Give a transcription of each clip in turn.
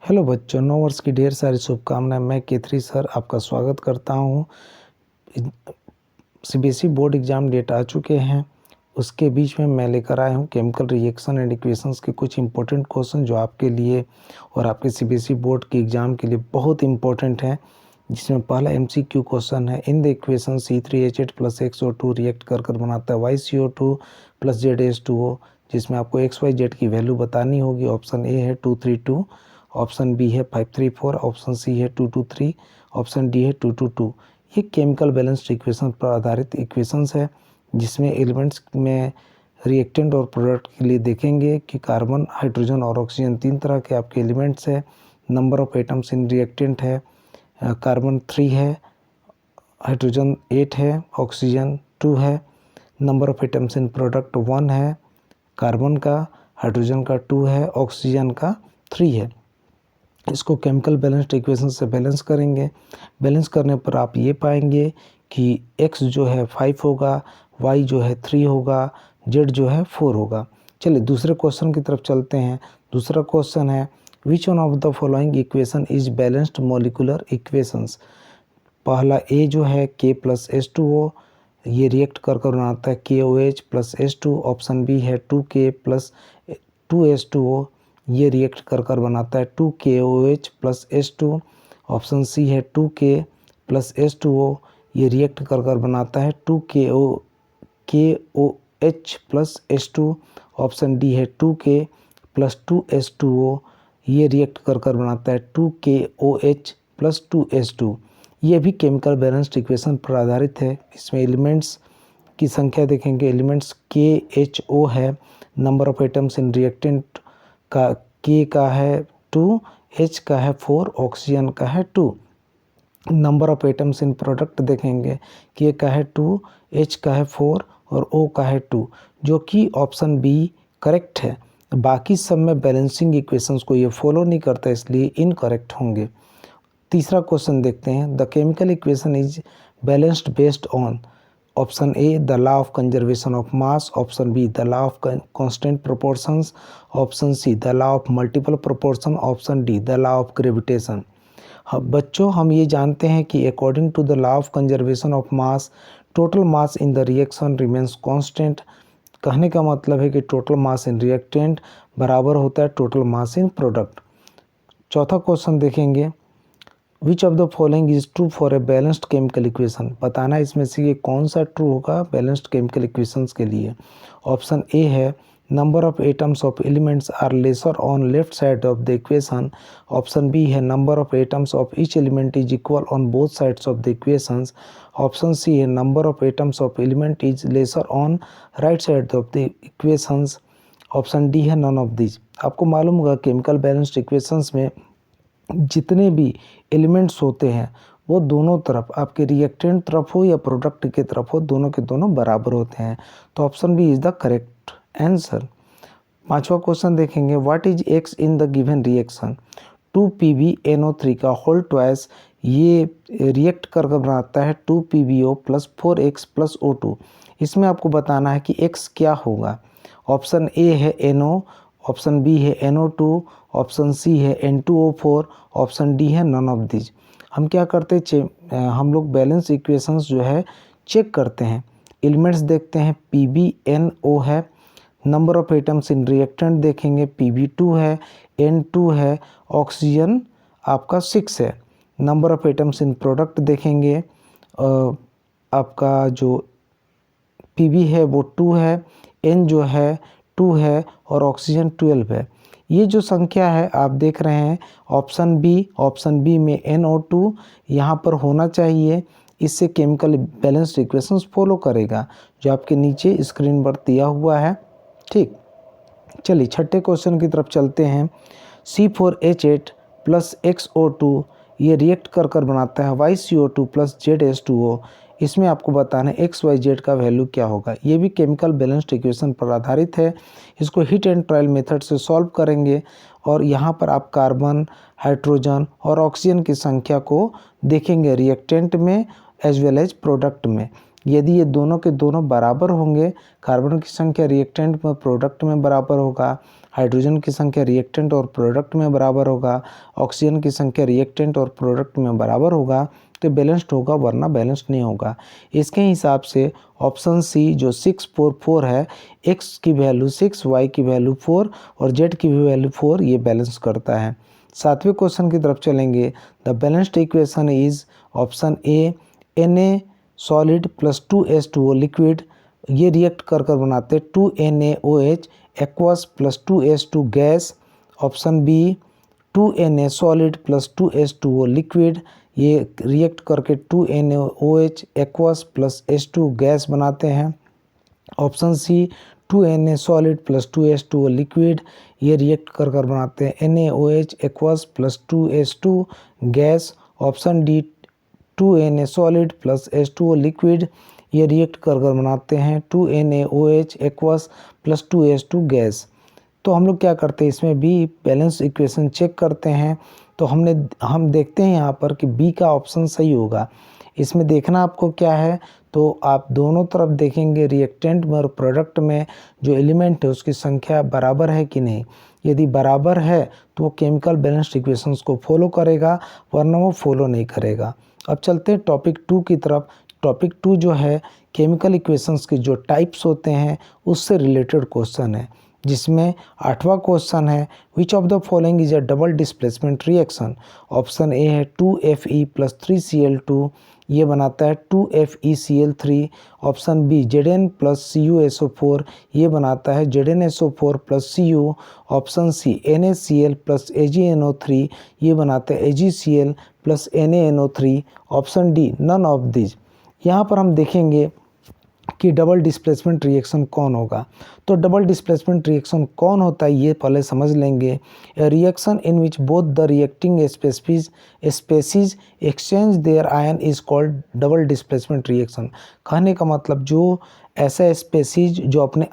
Hello बच्चों, नव वर्ष की ढेर सारी शुभकामनाएं। मैं केथरी सर आपका स्वागत करता हूं। सीबीएसई बोर्ड एग्जाम डेट आ चुके हैं, उसके बीच में मैं लेकर आया हूं केमिकल रिएक्शन एंड इक्वेशंस के कुछ इंपॉर्टेंट क्वेश्चन जो आपके लिए और आपके सीबीएसई बोर्ड के एग्जाम के लिए बहुत इंपॉर्टेंट हैं। जिसमें पहला एमसीक्यू क्वेश्चन है, in the equation C3H8 plus XO2 react कर बनाता है YCO2 प्लस ZH2O, जिसमें आपको XYZ की वैल्यू बतानी होगी। ऑप्शन ए है 232, ऑप्शन बी है 534, ऑप्शन सी है 223, ऑप्शन डी है 222। ये केमिकल बैलेंस्ड इक्वेशन पर आधारित इक्वेशंस है, जिसमें एलिमेंट्स में रिएक्टेंट और प्रोडक्ट के लिए देखेंगे कि कार्बन, हाइड्रोजन और ऑक्सीजन तीन तरह के आपके एलिमेंट्स है। Number of atoms in reactant है, कार्बन 3 है, हाइड्रोजन 8 है, ऑक्सीजन 2 है। Number of atoms in product 1 है, कार्बन का, हाइड्रोजन का 2 है, ऑक्सीजन का 3 है। इसको केमिकल बैलेंस्ड इक्वेशन से बैलेंस करेंगे। बैलेंस करने पर आप ये पाएंगे कि x जो है 5 होगा, y जो है 3 होगा, z जो है 4 होगा। चलिए दूसरे क्वेश्चन की तरफ चलते हैं। दूसरा क्वेश्चन है, which one of the following equation is balanced molecular equations. पहला ए जो है K प्लस H2O, ये रिएक्ट कर बनाता है KOH plus H2। Option B है 2K प्लस 2H2O, ये रिएक्ट कर बनाता है 2KOH plus H2। Option C है 2K प्लस H2O, ये रिएक्ट कर बनाता है 2KOH plus H2। Option D है 2K प्लस 2H2O, ये रिएक्ट कर बनाता है 2KOH प्लस 2H2। ये भी केमिकल बैलेंस्ड इक्वेशन पर आधारित है। इसमें एलिमेंट्स की संख्या देखेंगे, एलिमेंट्स KHO है, number of atoms in reactant का K का है 2, H का है 4, ऑक्सीजन का है 2। Number of atoms in product देखेंगे, K का है 2, H का है 4 और O का है 2, जो कि ऑप्शन बी करेक्ट है। बाकी सब में बैलेंसिंग इक्वेशंस को ये फॉलो नहीं करता, इसलिए इनकरेक्ट होंगे। तीसरा क्वेश्चन देखते हैं, the chemical equation is balanced based on. Option A the law of conservation of mass, option B the law of constant proportions, option C the law of multiple proportion, option D the law of gravitation. बच्चों, हम ये जानते हैं कि according to the law of conservation of mass, total mass in the reaction remains constant. कहने का मतलब है कि टोटल मास इन रिएक्टेंट बराबर होता है टोटल मास इन प्रोडक्ट। चौथा क्वेश्चन देखेंगे, विच of the following is true for a balanced chemical equation. बताना इसमें से ये कौन सा ट्रू होगा बैलेंस्ड केमिकल इक्वेशंस के लिए। ऑप्शन ए है, number of atoms of elements are lesser on left side of the equation. Option B है, number of atoms of each element is equal on both sides of the equations. Option C है, number of atoms of element is lesser on right side of the equations. Option D है, none of this. आपको मालूम होगा chemical balanced equations में जितने भी elements होते हैं वो दोनों तरफ, आपके रिएक्टेंट तरफ हो या प्रोडक्ट के तरफ हो, दोनों के दोनों बराबर होते हैं। तो option B is the correct answer. पांचवा क्वेश्चन देखेंगे, what is X in the given reaction. 2PbNO3 का होल ट्वाइस ये रिएक्ट कर बनाता है 2PbO plus 4x plus O2। इसमें आपको बताना है कि x क्या होगा। ऑप्शन ए है NO, ऑप्शन बी है NO2, ऑप्शन सी है N2O4, ऑप्शन डी है नन ऑफ दिस। हम क्या करते हैं, हम लोग बैलेंस इक्वेशंस जो है चेक करते हैं। एलिमेंट्स देखते हैं, PbNO है, number of atoms in reactant देखेंगे, Pb2 है, N2 है, ऑक्सीजन आपका 6 है। Number of atoms in product देखेंगे, आपका जो Pb है वो 2 है, N जो है 2 है और ऑक्सीजन 12 है। ये जो संख्या है आप देख रहे हैं ऑप्शन बी में NO2 यहाँ पर होना चाहिए। इससे केमिकल बैलेंस्ड इक्वेशंस फॉलो करेगा जो आपके नीचे स्क्रीन पर दिया हुआ है। ठीक, चलिए छठे क्वेश्चन की तरफ चलते हैं। C4H8 प्लस XO2 ये रिएक्ट कर बनाता है YCO2 प्लस ZH2O। इसमें आपको बताना है XYZ का वैल्यू क्या होगा। ये भी केमिकल बैलेंस्ड इक्वेशन पर आधारित है। इसको हिट एंड ट्रायल मेथड से सॉल्व करेंगे और यहाँ पर आप कार्बन, हाइड्रोजन और ऑक्सीजन की संख्या को देखेंगे रिएक्टेंट में एज वेल एज प्रोडक्ट में। यदि ये दोनों के दोनों बराबर होंगे, कार्बन की संख्या रिएक्टेंट में प्रोडक्ट में बराबर होगा, हाइड्रोजन की संख्या रिएक्टेंट और प्रोडक्ट में बराबर होगा, ऑक्सीजन की संख्या रिएक्टेंट और प्रोडक्ट में बराबर होगा तो बैलेंस्ड होगा, वरना बैलेंस्ड नहीं होगा। इसके हिसाब से ऑप्शन सी जो 644 है, x की वैल्यू 6, y की वैल्यू 4 और z की भी वैल्यू 4, ये बैलेंस करता है। 7वें क्वेश्चन की तरफ चलेंगे। The balanced equation is option A Na solid plus 2H2O liquid, ये रिएक्ट कर बनाते 2NaOH aqueous plus 2H2 gas. Option B 2Na solid plus 2H2O liquid, ये रिएक्ट करके 2NaOH aqueous plus H2 gas बनाते हैं। Option C 2Na solid plus 2H2O liquid, ये react कर बनाते हैं NaOH aqueous plus 2H2 gas. Option D 2Na solid plus H2O liquid, ये react कर बनाते हैं 2NaOH aqueous plus 2H2 gas. तो हम लोग क्या करते हैं, इसमें भी बैलेंस इक्वेशन चेक करते हैं। तो हम देखते हैं यहाँ पर कि बी का ऑप्शन सही होगा। इसमें देखना आपको क्या है, तो आप दोनों तरफ देखेंगे रिएक्टेंट में और प्रोडक्ट में जो एलिमेंट है उसकी संख्या बराबर है कि नहीं। यदि बराबर है तो वो केमिकल बैलेंस्ड इक्वेशंस को फॉलो करेगा, वरना वो फॉलो नहीं करेगा। अब चलते हैं टॉपिक 2 की तरफ। टॉपिक 2 जो है केमिकल इक्वेशंस के जो टाइप्स होते हैं उससे रिलेटेड क्वेश्चन है, जिसमें 8वां क्वेश्चन है विच of the following is a double displacement reaction. Option A है 2Fe प्लस 3Cl2, ये बनाता है 2FeCl3। Option B Zn plus CuSO4, ये बनाता है ZnSO4 plus Cu। Option C NaCl plus AgNO3, ये बनाता है AgCl plus NaNO3। Option D none of this. यहाँ पर हम देखेंगे कि डबल डिस्प्लेसमेंट रिएक्शन कौन होगा। तो डबल डिस्प्लेसमेंट रिएक्शन कौन होता है ये पहले समझ लेंगे। ए reaction in which both the reacting species exchange there ion is called double displacement reaction. कहने का मतलब जो ऐसा स्पेसीज जो अपने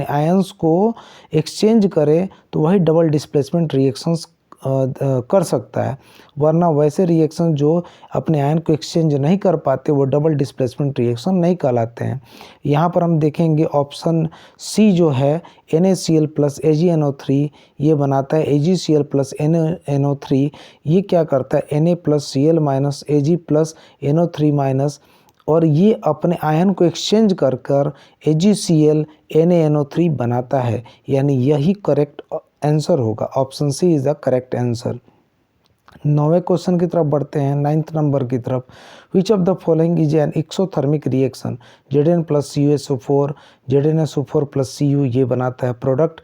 आयंस को एक्सचेंज करे तो वही डबल डिस्प्लेसमेंट रिएक्शंस कर सकता है, वरना वैसे रिएक्शन जो अपने आयन को एक्सचेंज नहीं कर पाते वो डबल डिस्प्लेसमेंट रिएक्शन नहीं कहलाते हैं। यहाँ पर हम देखेंगे ऑप्शन सी जो है NaCl प्लस AgNO3, ये बनाता है AgCl प्लस NaNO3। ये क्या करता है Na plus Cl minus Ag plus NO3 minus, और ये अपने आयन को एक्सचेंज कर AgCl NaNO3 बनाता है, यानी यही करेक्ट आंसर होगा। Option C is the correct answer. 9वें क्वेश्चन की तरफ बढ़ते हैं, 9th नंबर की तरफ। Which of the following is an exothermic reaction. Zn plus CuSO4, ZnSO4 plus Cu, ये बनाता है product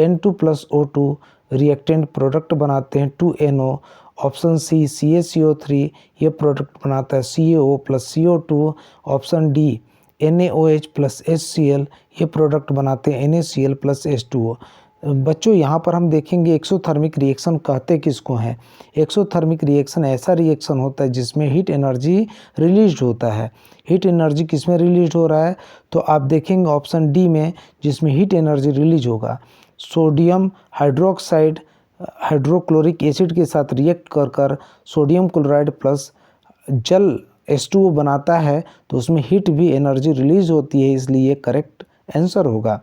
N2 plus O2, reactant product बनाते हैं 2NO। ऑप्शन सी CaCO3, ये प्रोडक्ट बनाता है CaO plus CO2। Option D NaOH plus HCl, ये product बनाते हैं NaCl प्लस H2O। बच्चों यहाँ पर हम देखेंगे एक्सोथर्मिक रिएक्शन कहते किसको हैं। एक्सोथर्मिक रिएक्शन ऐसा रिएक्शन होता है जिसमें हीट एनर्जी रिलीज होता है। हीट एनर्जी किस में रिलीज हो रहा है, तो आप देखेंगे ऑप्शन डी में, जिसमें हीट एनर्जी रिलीज होगा सोडियम हाइड्रोक्साइड हाइड्रोक्लोरिक एसिड के साथ रिएक्ट कर सोडियम क्लोराइड प्लस जल H2O बनाता है, तो उसमें हीट भी एनर्जी रिलीज होती है, इसलिए करेक्ट आंसर होगा।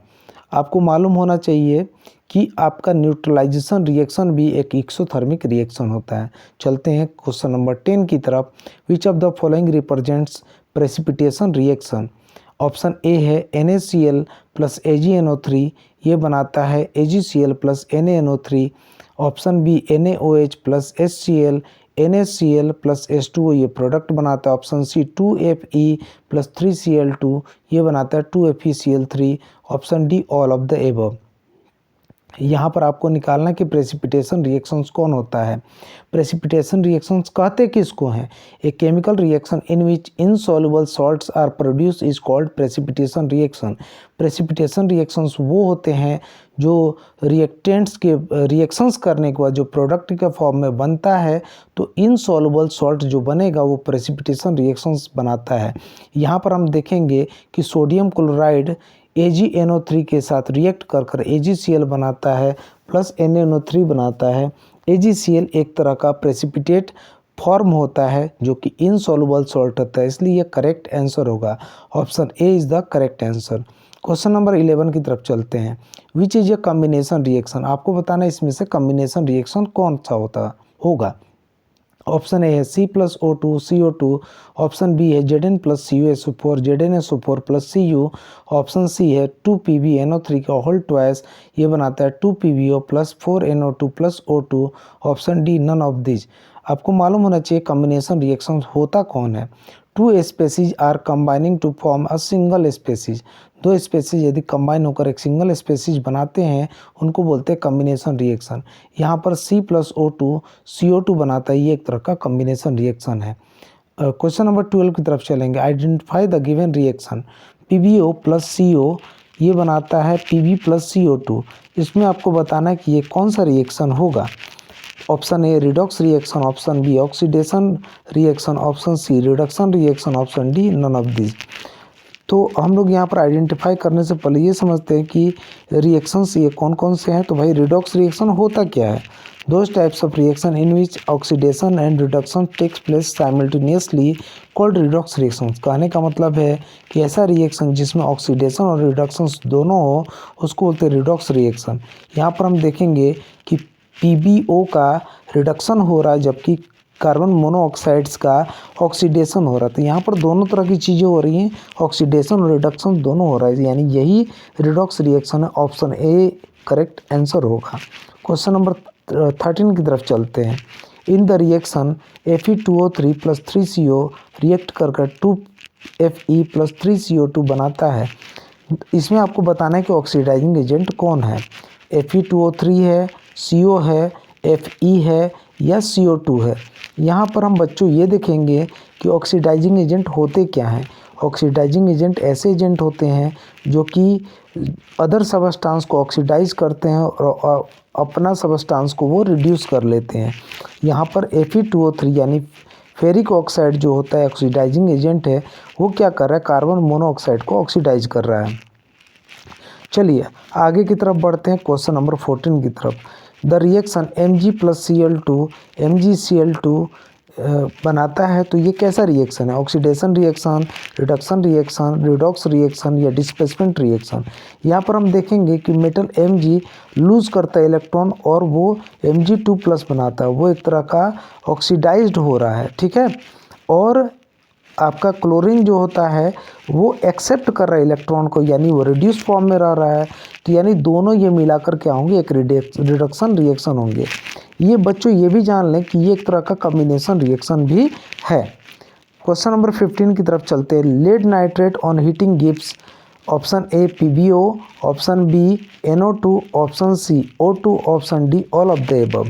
आपको मालूम होना चाहिए कि आपका न्यूट्रलाइजेशन रिएक्शन भी एक एक्सोथर्मिक रिएक्शन होता है। चलते हैं क्वेश्चन नंबर 10 की तरफ। Which of the following represents precipitation reaction. Option A है NaCl प्लस AgNO3, ये बनाता है AgCl plus NaNO3। Option B NaOH plus HCl NaCl plus H2O, ये प्रोडक्ट बनाता है। Option C 2Fe plus 3Cl2, ये बनाता है 2FeCl3। Option D all of the above. यहाँ पर आपको निकालना कि प्रेसिपिटेशन रिएक्शंस कौन होता है। प्रेसिपिटेशन रिएक्शंस कहते किसको हैं। A chemical reaction in which insoluble salts are produce is called precipitation reaction. Precipitation reactions वो होते हैं जो रिएक्टेंट्स के रिएक्शंस करने के बाद जो प्रोडक्ट के फॉर्म में बनता है, तो इनसॉल्युबल सॉल्ट जो बनेगा वो प्रेसिपिटेशन रिएक्शंस बनाता है। यहाँ पर हम देखेंगे कि सोडियम क्लोराइड AgNO3 के साथ रिएक्ट कर AgCl बनाता है प्लस NaNO3 बनाता है। AgCl एक तरह का प्रेसिपिटेट फॉर्म होता है जो कि इनसॉल्युबल सॉल्ट होता है, इसलिए यह करेक्ट आंसर होगा। Option A is the correct answer. Question number 11 की तरफ चलते हैं। Which is a combination reaction, आपको बताना है इसमें से कॉम्बिनेशन रिएक्शन कौन सा होगा। ऑप्शन ए है C+O2 CO2, ऑप्शन बी है Zn+CuSO4 ZnSO4 plus Cu, option C है 2PbNO3 का होल ट्वाइस, ये बनाता है 2PbO plus 4NO2 plus O2, option D none of this. आपको मालूम होना चाहिए कॉम्बिनेशन रिएक्शन होता कौन है। Two species are combining to form a single species, दो स्पेसीज यदि कंबाइन होकर एक सिंगल स्पेसीज बनाते हैं उनको बोलते हैं कॉम्बिनेशन रिएक्शन। यहाँ पर C+O2 CO2 बनाता है, ये एक तरह का कॉम्बिनेशन रिएक्शन है। क्वेश्चन नंबर 12 की तरफ चलेंगे। Identify the given reaction PbO plus CO, ये बनाता है Pb प्लस CO2। इसमें आपको बताना है कि ये कौन सा रिएक्शन होगा। Option A redox reaction, option B oxidation reaction, option C reduction reaction, option D none of this. तो हम लोग यहाँ पर आइडेंटिफाई करने से पहले ये समझते हैं कि रिएक्शंस ये कौन कौन से हैं। तो भाई रिडॉक्स रिएक्शन होता क्या है। Those types of reaction in which oxidation and reduction takes place simultaneously called redox reaction. कहने का मतलब है कि ऐसा रिएक्शन जिसमें ऑक्सीडेशन और रिडक्शन दोनों हो उसको बोलते हैं रिडॉक्स रिएक्शन। यहाँ पर हम देखेंगे कि PbO का रिडक्शन हो रहा है जबकि कार्बन मोनोऑक्साइड्स का ऑक्सीडेशन हो रहा था। यहाँ पर दोनों तरह की चीज़ें हो रही हैं, ऑक्सीडेशन और रिडक्शन दोनों हो रहा है, यानी यही रिडॉक्स रिएक्शन है। ऑप्शन ए करेक्ट आंसर होगा। क्वेश्चन नंबर 13 की तरफ चलते हैं। इन the reaction Fe2O3 plus 3CO react कर 2Fe प्लस 3CO2 बनाता है। इसमें आपको बताना है कि ऑक्सीडाइजिंग एजेंट कौन है। Fe2O3 है, CO है, Fe है या CO2 है। यहाँ पर हम बच्चों ये देखेंगे कि ऑक्सीडाइजिंग एजेंट होते क्या हैं। ऑक्सीडाइजिंग एजेंट ऐसे एजेंट होते हैं जो कि अदर सबस्टांस को ऑक्सीडाइज करते हैं और अपना सबस्टांस को वो रिड्यूस कर लेते हैं। यहाँ पर Fe2O3 यानी फेरिक ऑक्साइड जो होता है ऑक्सीडाइजिंग एजेंट है, वो क्या कर रहा है, कार्बन मोनोऑक्साइड को ऑक्सीडाइज कर रहा है। चलिए आगे की तरफ बढ़ते हैं, क्वेश्चन नंबर 14 की तरफ। द रिएक्शन Mg+Cl2 MgCl2 बनाता है, तो ये कैसा रिएक्शन है। Oxidation reaction, reduction reaction, redox reaction या डिस्प्लेसमेंट रिएक्शन। यहाँ पर हम देखेंगे कि मेटल Mg लूज करता है इलेक्ट्रॉन और वो Mg2+ बनाता है, वो एक तरह का ऑक्सीडाइज्ड हो रहा है, ठीक है। और आपका क्लोरीन जो होता है वो एक्सेप्ट कर रहा है इलेक्ट्रॉन को, यानी वो रिड्यूस फॉर्म में रह रहा है। तो यानी दोनों ये मिलाकर क्या होंगे, एक रिडक्शन रिएक्शन होंगे। ये बच्चों ये भी जान लें कि ये एक तरह का कॉम्बिनेशन रिएक्शन भी है। क्वेश्चन नंबर 15 की तरफ चलते हैं। Lead nitrate on heating gives option A PbO, option B NO2, option C O2, option D all of the above.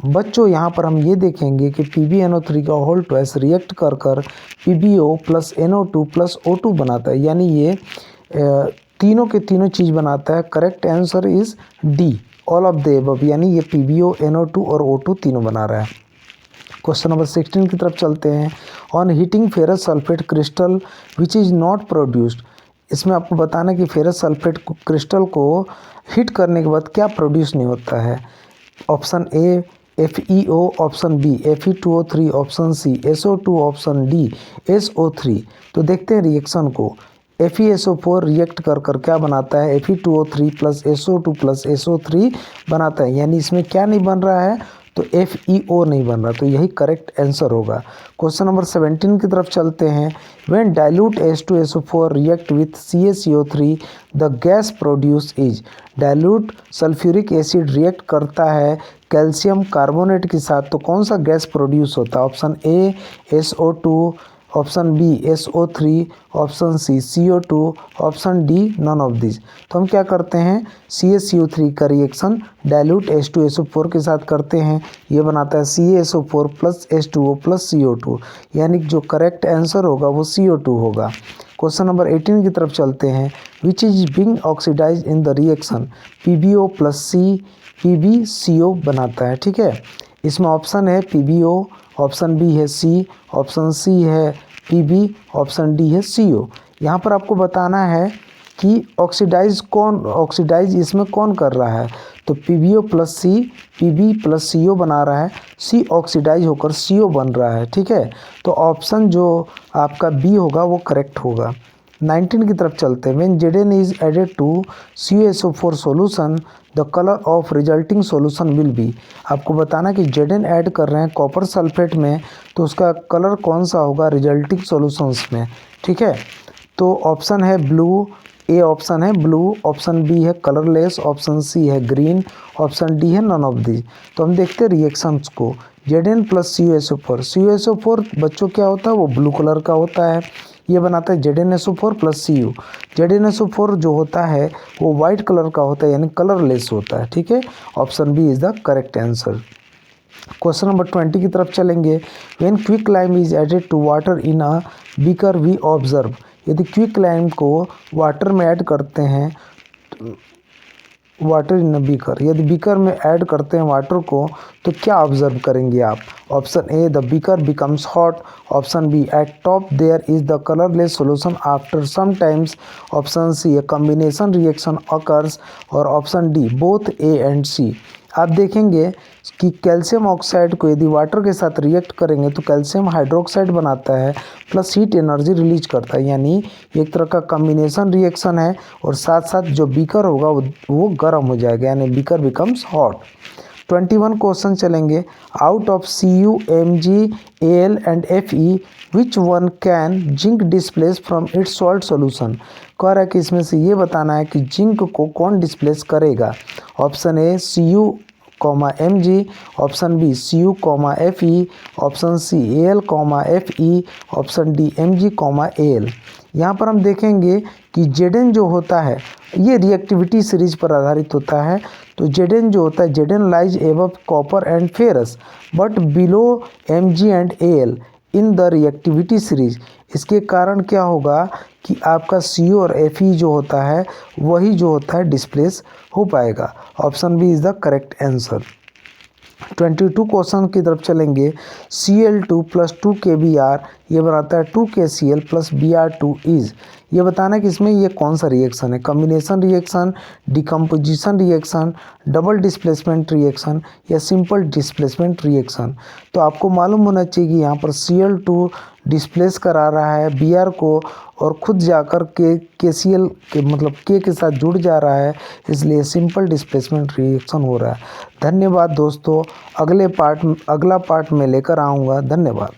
बच्चों यहाँ पर हम ये देखेंगे कि PbNO3 का होल ट्वाइस रिएक्ट कर PbO plus NO2 plus O2 बनाता है, यानी ये तीनों के तीनों चीज़ बनाता है। Correct answer is D all of the above, यानी ये PbO NO2 और O2 तीनों बना रहा है। क्वेश्चन नंबर 16 की तरफ चलते हैं। On heating ferrous sulphate crystal which is not produced, इसमें आपको बताना है कि फेरस सल्फेट क्रिस्टल को हीट करने के बाद क्या प्रोड्यूस नहीं होता है। Option A FeO, option B Fe2O3, option C SO2, option D SO3। तो देखते हैं रिएक्शन को। FeSO4 रिएक्ट कर क्या बनाता है, Fe2O3 plus SO2 plus SO3 बनाता है, यानी इसमें क्या नहीं बन रहा है, तो FeO नहीं बन रहा, तो यही करेक्ट आंसर होगा। क्वेश्चन नंबर 17 की तरफ चलते हैं। When dilute H2SO4 react with CaCO3 the gas produce is, dilute sulphuric acid react करता है कैल्शियम कार्बोनेट के साथ, तो कौन सा गैस प्रोड्यूस होता है। Option A SO2, option B SO3, option C CO2, option D none of this. तो हम क्या करते हैं, CaCO3 का रिएक्शन डाइल्यूट H2SO4 के साथ करते हैं, ये बनाता है CaSO4 plus H2O plus CO2, यानी जो करेक्ट आंसर होगा वो CO2 होगा। क्वेश्चन नंबर 18 की तरफ चलते हैं। Which is being oxidise in the reaction PbO plus C PbCO बनाता है, ठीक है। इसमें ऑप्शन है PbO, ऑप्शन बी है C, ऑप्शन सी है Pb, ऑप्शन डी है CO। यहाँ पर आपको बताना है कि ऑक्सीडाइज इसमें कौन कर रहा है, तो PbO plus C Pb plus CO बना रहा है, C ऑक्सीडाइज होकर CO बन रहा है, ठीक है। तो ऑप्शन जो आपका बी होगा वो करेक्ट होगा। 19 की तरफ चलते हैं। When Zn is added to CuSO4 solution the colour of resulting solution will be. आपको बताना कि Zn ऐड कर रहे हैं कॉपर सल्फेट में, तो उसका कलर कौन सा होगा रिजल्टिंग सॉल्यूशंस में। ठीक है, तो ऑप्शन है ब्लू, ए ऑप्शन है ब्लू, ऑप्शन बी है कलरलेस, ऑप्शन सी है ग्रीन, ऑप्शन डी है नन ऑफ दी। तो हम देखते हैं रिएक्शंस को। Zn प्लस CuSO4, CuSO4 बच्चों क्या होता है, वो ब्लू कलर का होता है। ये बनाता है ZnSO4 प्लस Cu। ZnSO4 जो होता है वो वाइट कलर का होता है, यानी कलरलेस होता है। ठीक है, option B is the correct answer. Question number 20 की तरफ चलेंगे। When quick lime is added to water in a beaker we observe. यदि क्विक लाइम को वाटर में ऐड करते हैं, वाटर इन अ बीकर, यदि बीकर में ऐड करते हैं वाटर को, तो क्या ऑब्जर्व करेंगे आप। Option A the beaker becomes hot, option B at top there is the colourless solution after some times, option C a combination reaction occurs, और option D both A and C. आप देखेंगे कि calcium oxide को यदि water के साथ react करेंगे तो कैल्शियम हाइड्रोक्साइड बनाता है प्लस हीट एनर्जी रिलीज करता है, यानी एक तरह का कॉम्बिनेशन रिएक्शन है, और साथ साथ जो बीकर होगा वो गर्म हो जाएगा, यानी बीकर बिकम्स हॉट। 21 क्वेश्चन चलेंगे। Out of Cu, Mg, Al and Fe which one can zinc displace from its salt solution. कह रहा है कि इसमें से ये बताना है कि जिंक को कौन डिस्प्लेस करेगा। Option A Cu, Mg, option B Cu, Fe, option C Al, Fe, option D Mg, Al। यहाँ पर हम देखेंगे कि Zn जो होता है ये रिएक्टिविटी सीरीज पर आधारित होता है। तो Zn जो होता है, Zn lies above copper and ferrous but below Mg and Al in the reactivity series. इसके कारण क्या होगा कि आपका Cu और Fe जो होता है वही जो होता है डिस्प्लेस हो पाएगा। Option B is the correct answer. 22 question की तरफ चलेंगे। Cl2 प्लस 2 KBr ये बनाता है 2 KCl प्लस Br2 इज। ये बताना है कि इसमें ये कौन सा रिएक्शन है, combination reaction, decomposition reaction, double displacement reaction या सिंपल डिस्प्लेसमेंट रिएक्शन। तो आपको मालूम होना चाहिए कि यहाँ पर Cl2 डिस्प्लेस करा रहा है Br को और खुद जाकर के KCl के मतलब K के साथ जुड़ जा रहा है, इसलिए सिंपल डिस्प्लेसमेंट रिएक्शन हो रहा है। धन्यवाद दोस्तों, अगला पार्ट में लेकर आऊँगा। धन्यवाद।